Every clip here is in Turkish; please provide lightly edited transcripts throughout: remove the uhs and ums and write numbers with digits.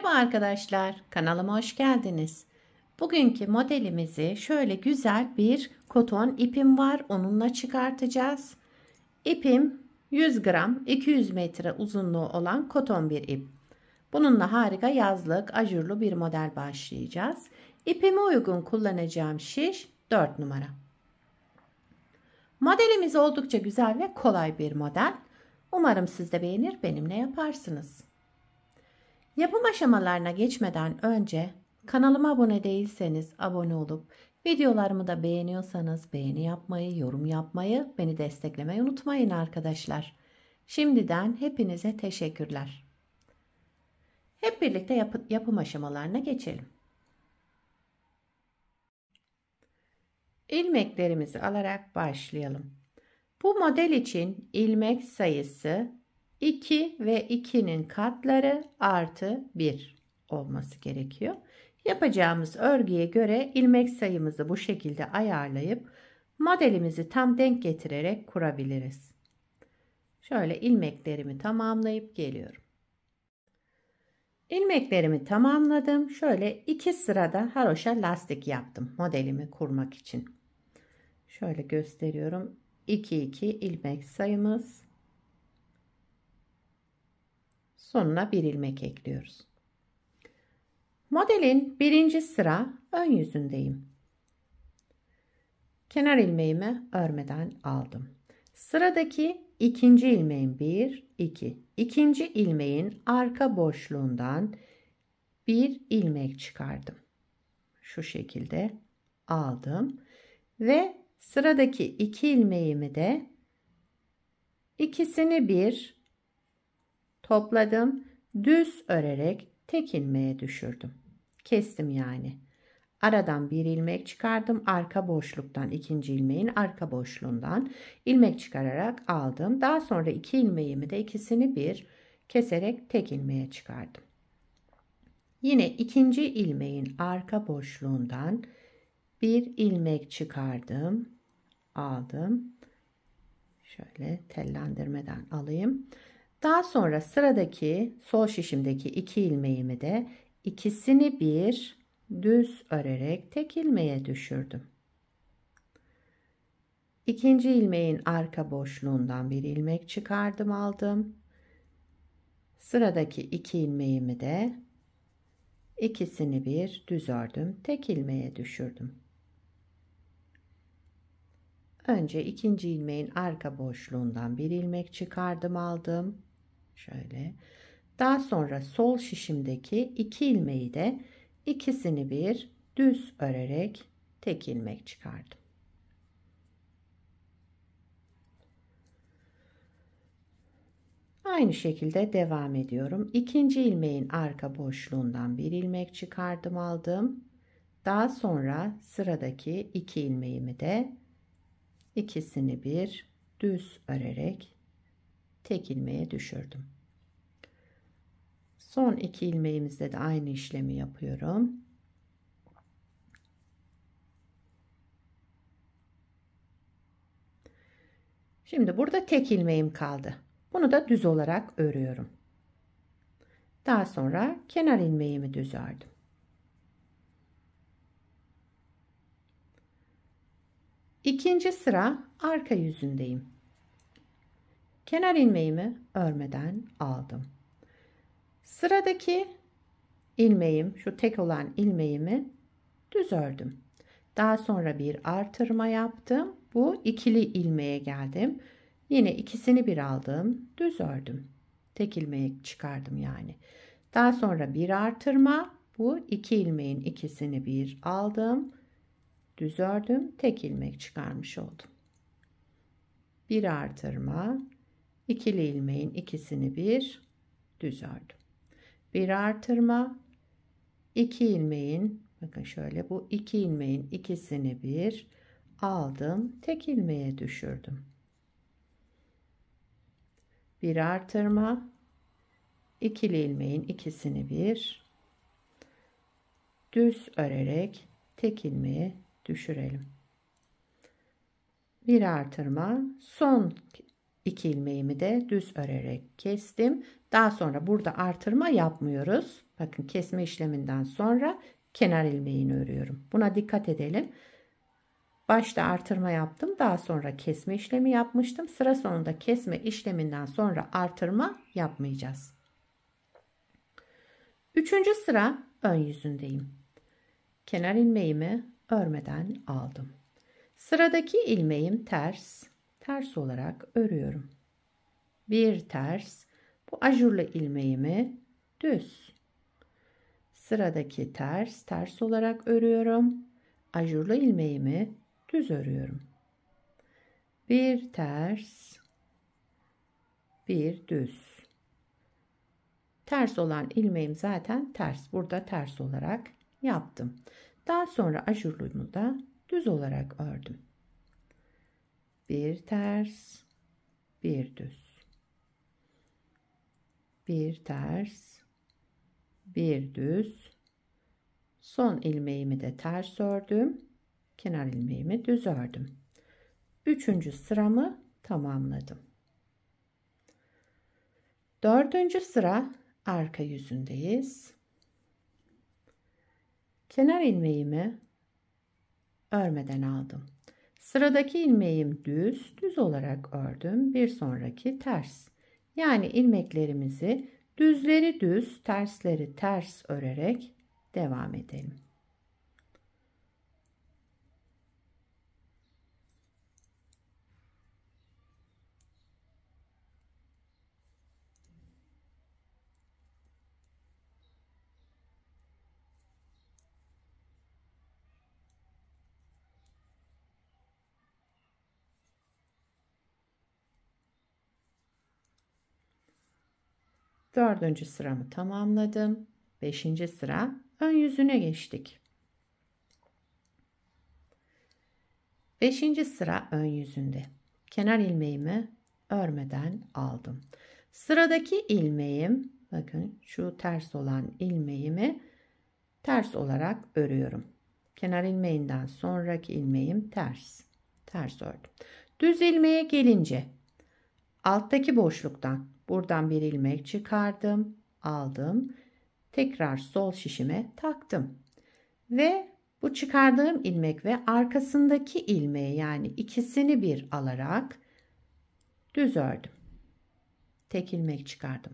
Merhaba arkadaşlar, kanalıma hoş geldiniz. Bugünkü modelimizi şöyle güzel bir koton ipim var, onunla çıkartacağız. İpim 100 gram 200 metre uzunluğu olan koton bir ip. Bununla harika yazlık ajurlu bir model başlayacağız. İpime uygun kullanacağım şiş 4 numara. Modelimiz oldukça güzel ve kolay bir model. Umarım siz de beğenir, benimle yaparsınız. Yapım aşamalarına geçmeden önce kanalıma abone değilseniz abone olup videolarımı da beğeniyorsanız beğeni yapmayı, yorum yapmayı, beni desteklemeyi unutmayın arkadaşlar. Şimdiden hepinize teşekkürler. Hep birlikte yapım aşamalarına geçelim. İlmeklerimizi alarak başlayalım. Bu model için ilmek sayısı 2 ve 2'nin katları artı 1 olması gerekiyor. Yapacağımız örgüye göre ilmek sayımızı bu şekilde ayarlayıp modelimizi tam denk getirerek kurabiliriz. Şöyle ilmeklerimi tamamlayıp geliyorum. İlmeklerimi tamamladım. Şöyle 2 sırada haroşa lastik yaptım modelimi kurmak için. Şöyle gösteriyorum. 2 2 ilmek sayımız. Sonuna bir ilmek ekliyoruz. Modelin birinci sıra ön yüzündeyim. Kenar ilmeğimi örmeden aldım. Sıradaki ikinci ilmeğin 1 2. İkinci ilmeğin arka boşluğundan bir ilmek çıkardım. Şu şekilde aldım ve sıradaki 2 ilmeğimi de ikisini bir topladım, düz örerek tek ilmeğe düşürdüm. Kestim yani. Aradan bir ilmek çıkardım. Arka boşluktan ikinci ilmeğin arka boşluğundan ilmek çıkararak aldım. Daha sonra 2 ilmeğimi de ikisini bir keserek tek ilmeğe çıkardım. Yine ikinci ilmeğin arka boşluğundan bir ilmek çıkardım. Aldım. Şöyle tellendirmeden alayım. Daha sonra sıradaki sol şişimdeki 2 ilmeğimi de ikisini bir düz örerek tek ilmeğe düşürdüm. İkinci ilmeğin arka boşluğundan bir ilmek çıkardım, aldım. Sıradaki 2 ilmeğimi de ikisini bir düz ördüm, tek ilmeğe düşürdüm. Önce ikinci ilmeğin arka boşluğundan bir ilmek çıkardım, aldım. Şöyle. Daha sonra sol şişimdeki 2 ilmeği de ikisini bir düz örerek tek ilmek çıkardım. Aynı şekilde devam ediyorum. İkinci ilmeğin arka boşluğundan bir ilmek çıkardım, aldım. Daha sonra sıradaki 2 ilmeğimi de ikisini bir düz örerek tek ilmeğe düşürdüm. Son 2 ilmeğimizde de aynı işlemi yapıyorum. Şimdi burada tek ilmeğim kaldı. Bunu da düz olarak örüyorum. Daha sonra kenar ilmeğimi düz ördüm. İkinci sıra arka yüzündeyim. Kenar ilmeğimi örmeden aldım. Sıradaki ilmeğim, şu tek olan ilmeğimi düz ördüm. Daha sonra bir artırma yaptım. Bu ikili ilmeğe geldim. Yine ikisini bir aldım, düz ördüm. Tek ilmeği çıkardım yani. Daha sonra bir artırma. Bu 2 ilmeğin ikisini bir aldım, düz ördüm, tek ilmek çıkarmış oldum. Bir artırma, ikili ilmeğin ikisini bir düz ördüm. Bir artırma, 2 ilmeğin, bakın şöyle, bu 2 ilmeğin ikisini bir aldım, tek ilmeğe düşürdüm. Bir artırma, ikili ilmeğin ikisini bir düz örerek tek ilmeğe düşürelim. Bir artırma, son 2 ilmeğimi de düz örerek kestim. Daha sonra burada artırma yapmıyoruz. Bakın kesme işleminden sonra kenar ilmeğini örüyorum. Buna dikkat edelim. Başta artırma yaptım. Daha sonra kesme işlemi yapmıştım. Sıra sonunda kesme işleminden sonra artırma yapmayacağız. 3. sıra ön yüzündeyim. Kenar ilmeğimi örmeden aldım. Sıradaki ilmeğim ters. Ters olarak örüyorum. Bir ters. Bu ajurlu ilmeğimi düz. Sıradaki ters. Ters olarak örüyorum. Ajurlu ilmeğimi düz örüyorum. Bir ters. Bir düz. Ters olan ilmeğim zaten ters. Burada ters olarak yaptım. Daha sonra ajurlumu da düz olarak ördüm. Bir ters, bir düz. Bir ters, bir düz. Son ilmeğimi de ters ördüm. Kenar ilmeğimi düz ördüm. 3. sıramı tamamladım. 4. sıra arka yüzündeyiz. Kenar ilmeğimi örmeden aldım. Sıradaki ilmeğim düz olarak ördüm. Bir sonraki ters. Yani ilmeklerimizi düzleri düz, tersleri ters örerek devam edelim. Dördüncü sıramı tamamladım. 5. sıra ön yüzüne geçtik. 5. sıra ön yüzünde. Kenar ilmeğimi örmeden aldım. Sıradaki ilmeğim, bakın şu ters olan ilmeğimi ters olarak örüyorum. Kenar ilmeğinden sonraki ilmeğim ters. Ters ördüm. Düz ilmeğe gelince alttaki boşluktan buradan bir ilmek çıkardım, aldım. Tekrar sol şişime taktım. Ve bu çıkardığım ilmek ve arkasındaki ilmeği, yani ikisini bir alarak düz ördüm. Tek ilmek çıkardım.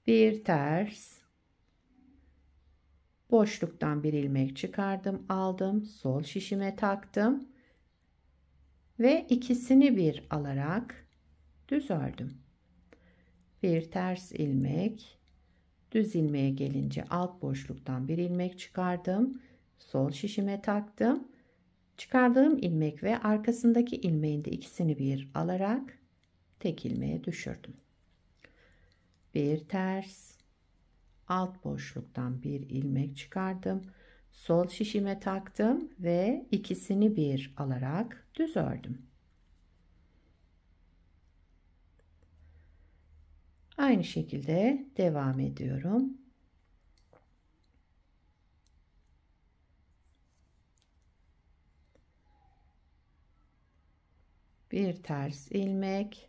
Bir ters, boşluktan bir ilmek çıkardım, aldım, sol şişime taktım ve ikisini bir alarak düz ördüm. Bir ters ilmek, düz ilmeğe gelince alt boşluktan bir ilmek çıkardım, sol şişime taktım. Çıkardığım ilmek ve arkasındaki ilmeğin de ikisini bir alarak tek ilmeğe düşürdüm. Bir ters, alt boşluktan bir ilmek çıkardım, sol şişime taktım ve ikisini bir alarak düz ördüm. Aynı şekilde devam ediyorum. Bir ters ilmek,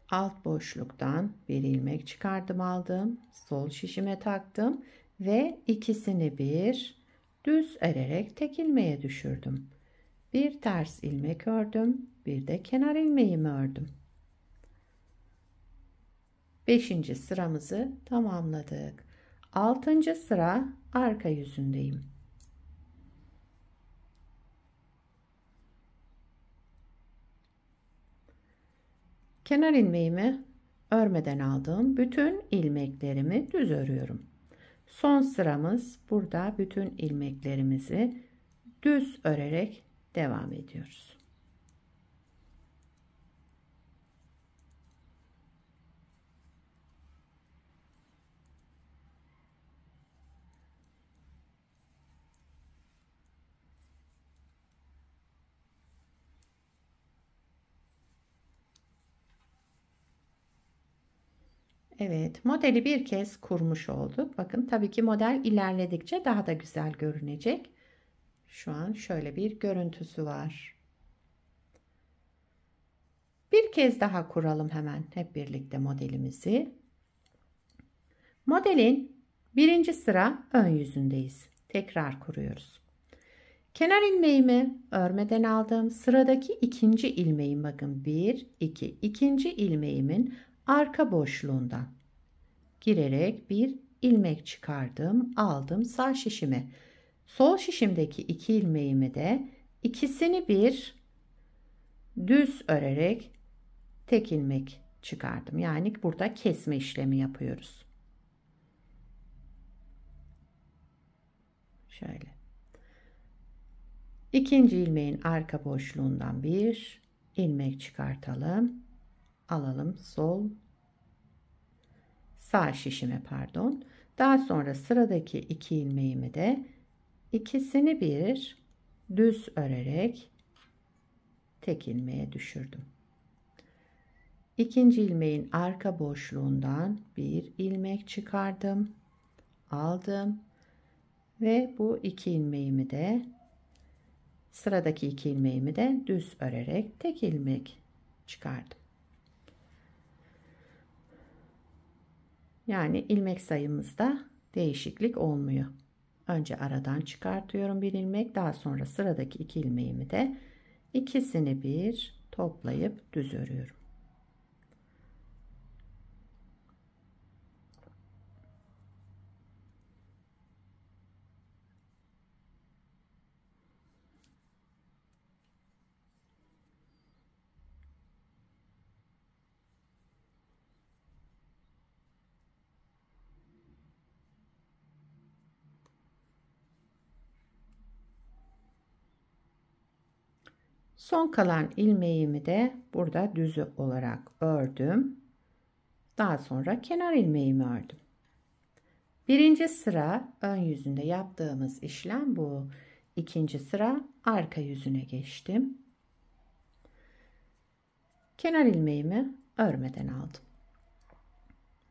alt boşluktan bir ilmek çıkardım, aldım, sol şişime taktım ve ikisini bir düz örerek tek ilmeğe düşürdüm. Bir ters ilmek ördüm, bir de kenar ilmeğimi ördüm. 5. sıramızı tamamladık. 6. sıra arka yüzündeyim. Kenar ilmeğimi örmeden aldığım bütün ilmeklerimi düz örüyorum. Son sıramız, burada bütün ilmeklerimizi düz örerek devam ediyoruz. Evet, modeli bir kez kurmuş olduk. Bakın, tabii ki model ilerledikçe daha da güzel görünecek. Şu an şöyle bir görüntüsü var. Bir kez daha kuralım hemen hep birlikte modelimizi. Modelin birinci sıra ön yüzündeyiz. Tekrar kuruyoruz. Kenar ilmeğimi örmeden aldım. Sıradaki ikinci ilmeğim, bakın 1, 2. İkinci ilmeğimin arka boşluğundan girerek bir ilmek çıkardım. Aldım sağ şişime. Sol şişimdeki iki ilmeğimi de ikisini bir düz örerek tek ilmek çıkardım. Yani burada kesme işlemi yapıyoruz. Şöyle. İkinci ilmeğin arka boşluğundan bir ilmek çıkartalım. Alalım sağ şişime, pardon. Daha sonra sıradaki iki ilmeğimi de ikisini bir düz örerek tek ilmeğe düşürdüm. İkinci ilmeğin arka boşluğundan bir ilmek çıkardım. Aldım ve bu iki ilmeğimi de sıradaki iki ilmeğimi de düz örerek tek ilmek çıkardım. Yani ilmek sayımızda değişiklik olmuyor. Önce aradan çıkartıyorum bir ilmek, daha sonra sıradaki iki ilmeğimi de ikisini bir toplayıp düz örüyorum. Son kalan ilmeğimi de burada düz olarak ördüm. Daha sonra kenar ilmeğimi ördüm. Birinci sıra ön yüzünde yaptığımız işlem bu. İkinci sıra arka yüzüne geçtim. Kenar ilmeğimi örmeden aldım.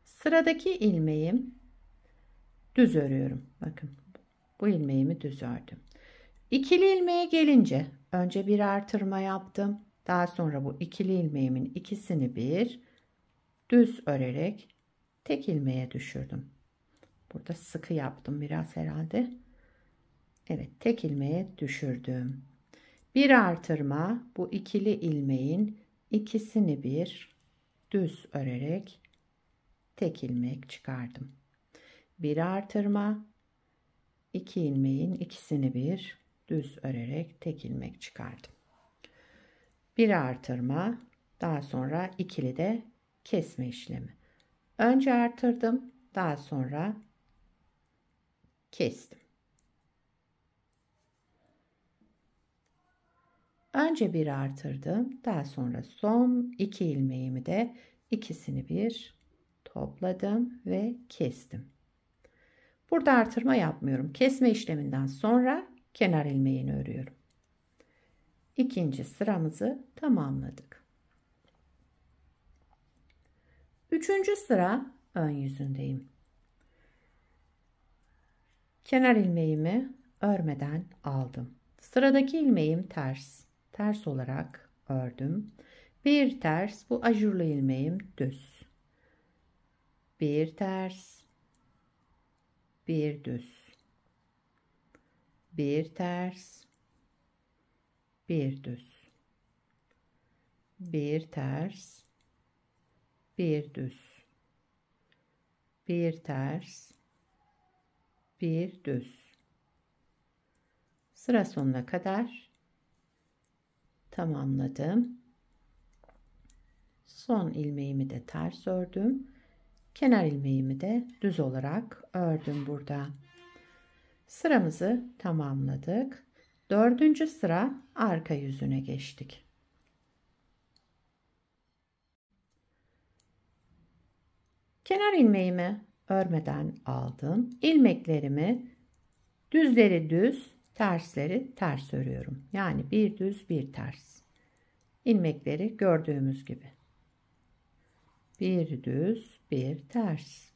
Sıradaki ilmeğim düz örüyorum. Bakın bu ilmeğimi düz ördüm. İkili ilmeğe gelince önce bir artırma yaptım. Daha sonra bu ikili ilmeğimin ikisini bir düz örerek tek ilmeğe düşürdüm. Burada sıkı yaptım biraz herhalde. Evet, tek ilmeğe düşürdüm. Bir artırma, bu ikili ilmeğin ikisini bir düz örerek tek ilmek çıkardım. Bir artırma, iki ilmeğin ikisini bir düz örerek tek ilmek çıkardım. Bir artırma, daha sonra ikili de kesme işlemi. Önce artırdım, daha sonra kestim. Önce bir artırdım, daha sonra son iki ilmeğimi de ikisini bir topladım ve kestim. Burada artırma yapmıyorum. Kesme işleminden sonra kenar ilmeğini örüyorum. İkinci sıramızı tamamladık. Üçüncü sıra ön yüzündeyim. Kenar ilmeğimi örmeden aldım. Sıradaki ilmeğim ters olarak ördüm. Bir ters, bu ajurlu ilmeğim düz. Bir ters, bir düz. Bir ters, bir düz. Bir ters, bir düz. Bir ters, bir düz. Sıra sonuna kadar tamamladım. Son ilmeğimi de ters ördüm. Kenar ilmeğimi de düz olarak ördüm burada. Sıramızı tamamladık. Dördüncü sıra arka yüzüne geçtik. Kenar ilmeğimi örmeden aldım. İlmeklerimi düzleri düz, tersleri ters örüyorum. Yani bir düz bir ters. İlmekleri gördüğümüz gibi. Bir düz bir ters.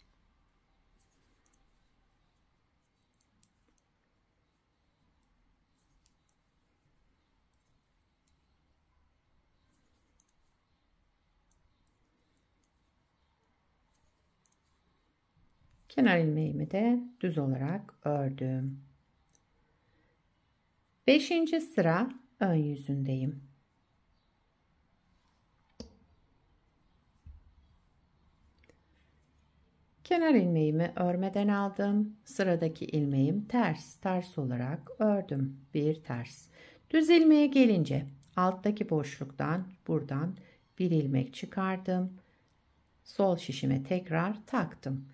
Kenar ilmeğimi de düz olarak ördüm. 5. sıra ön yüzündeyim. Kenar ilmeğimi örmeden aldım. Sıradaki ilmeğim ters olarak ördüm. Bir ters. Düz ilmeğe gelince alttaki boşluktan buradan bir ilmek çıkardım. Sol şişime tekrar taktım.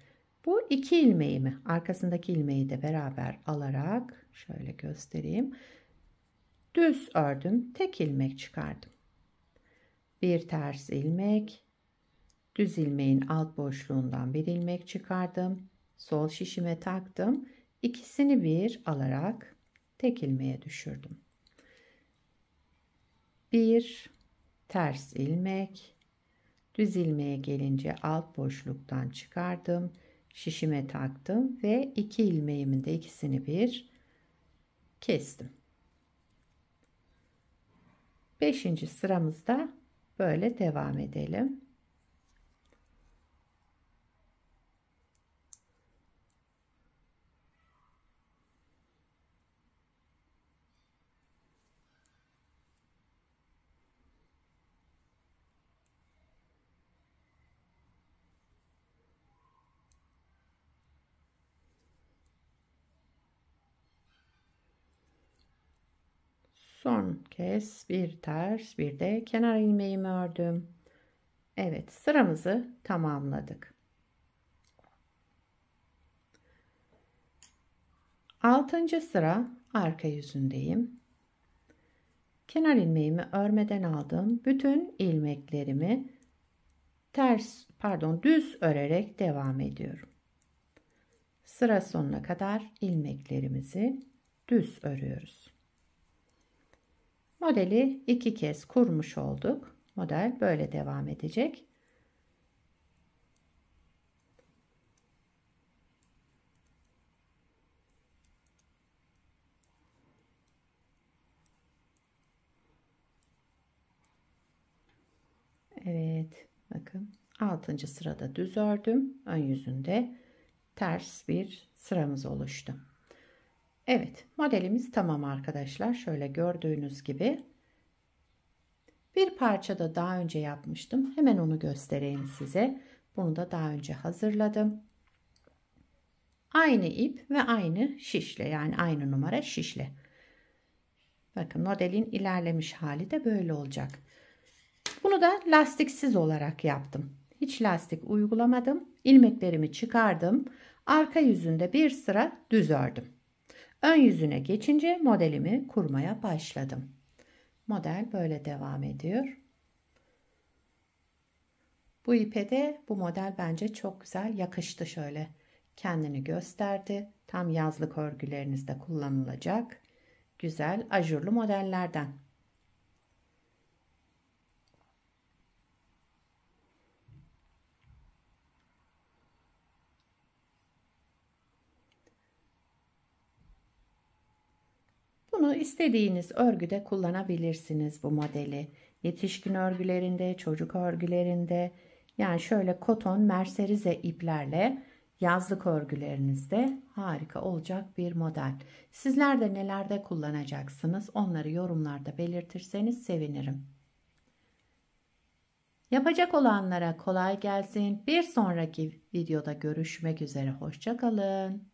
Bu iki ilmeğimi, arkasındaki ilmeği de beraber alarak şöyle göstereyim. Düz ördüm. Tek ilmek çıkardım. Bir ters ilmek, düz ilmeğin alt boşluğundan bir ilmek çıkardım. Sol şişime taktım. İkisini bir alarak tek ilmeğe düşürdüm. Bir ters ilmek, düz ilmeğe gelince alt boşluktan çıkardım. Şişime taktım ve iki ilmeğimin de ikisini bir kestim. 5. sıramızda böyle devam edelim. Son kez bir ters bir de kenar ilmeğimi ördüm. Evet, sıramızı tamamladık. 6. sıra arka yüzündeyim. Kenar ilmeğimi örmeden aldım. Bütün ilmeklerimi düz örerek devam ediyorum. Sıra sonuna kadar ilmeklerimizi düz örüyoruz. Modeli 2 kez kurmuş olduk. Model böyle devam edecek. Evet, bakın 6. sırada düz ördüm. Ön yüzünde ters bir sıramız oluştu. Evet, modelimiz tamam arkadaşlar. Şöyle gördüğünüz gibi bir parça da daha önce yapmıştım. Hemen onu göstereyim size. Bunu da daha önce hazırladım. Aynı ip ve aynı şişle, yani aynı numara şişle. Bakın modelin ilerlemiş hali de böyle olacak. Bunu da lastiksiz olarak yaptım. Hiç lastik uygulamadım. İlmeklerimi çıkardım. Arka yüzünde bir sıra düz ördüm. Ön yüzüne geçince modelimi kurmaya başladım. Model böyle devam ediyor. Bu ipe de bu model bence çok güzel yakıştı şöyle. Kendini gösterdi. Tam yazlık örgülerinizde kullanılacak güzel ajurlu modellerden. Bunu istediğiniz örgüde kullanabilirsiniz bu modeli. Yetişkin örgülerinde, çocuk örgülerinde, yani şöyle koton merserize iplerle yazlık örgülerinizde harika olacak bir model. Sizler de nelerde kullanacaksınız? Onları yorumlarda belirtirseniz sevinirim. Yapacak olanlara kolay gelsin. Bir sonraki videoda görüşmek üzere. Hoşça kalın.